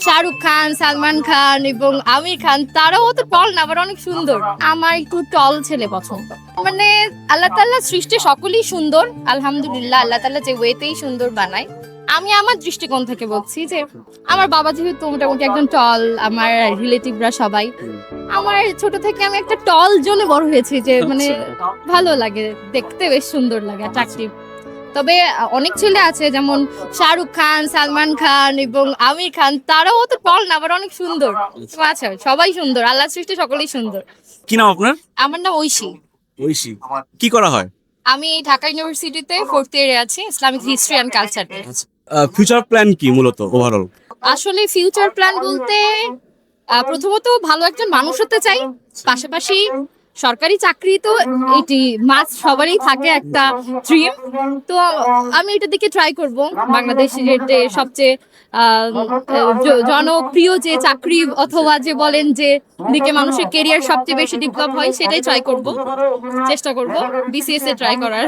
শাহরুখ খান, সালমান খান এবং আমির খান, তারাও তো টল না, আবার অনেক সুন্দর। আমার একটু টল ছেলে পছন্দ। মানে আল্লাহ তাআলা সৃষ্টি সকলেই সুন্দর, আলহামদুলিল্লাহ। আল্লাহ তাআলা যে ওয়েতেই সুন্দর বানায়। আমি আমার দৃষ্টিকোণ থেকে বলছি যে আমার বাবা যেহেতু মোটামুটি একজন টল, আমার রিলেটিভরা সবাই, আমার ছোট থেকে আমি একটা টল জোনে বড় হয়েছি, যে মানে ভালো লাগে দেখতে, বেশ সুন্দর লাগে, অ্যাট্রাকটিভ। তবে অনেক ছেলে আছে যেমন শাহরুখ খান, সালমান খান এবং আমির খান, তারাও তো টল না, আবার অনেক সুন্দর। আচ্ছা, সবাই সুন্দর, আল্লাহ সৃষ্টি সকলেই সুন্দর। কি নাম আপনার? আমার নাম ঐশী। ঐশী। কি করা হয়? আমি ঢাকা ইউনিভার্সিটিতে 4th ইয়ারে আছি, Islamic history and culture. Future plan কি মূলত ওভারঅল? আসলে ফিউচার প্ল্যান বলতে প্রথমত ভালো একজন মানুষ হতে চাই, পাশাপাশি সরকারি চাকরি তো এটি মাস্ট, সবারই থাকে একটা ড্রিম। তো আমি এটার দিকে ট্রাই করব। বাংলাদেশের যে সবচেয়ে জনপ্রিয় যে চাকরি, অথবা যে বলেন যে দিকে মানুষের কেরিয়ার সবচেয়ে বেশি ডেভেলপ হয়, সেটাই ট্রাই করব, চেষ্টা করব বিসিএস এ ট্রাই করার।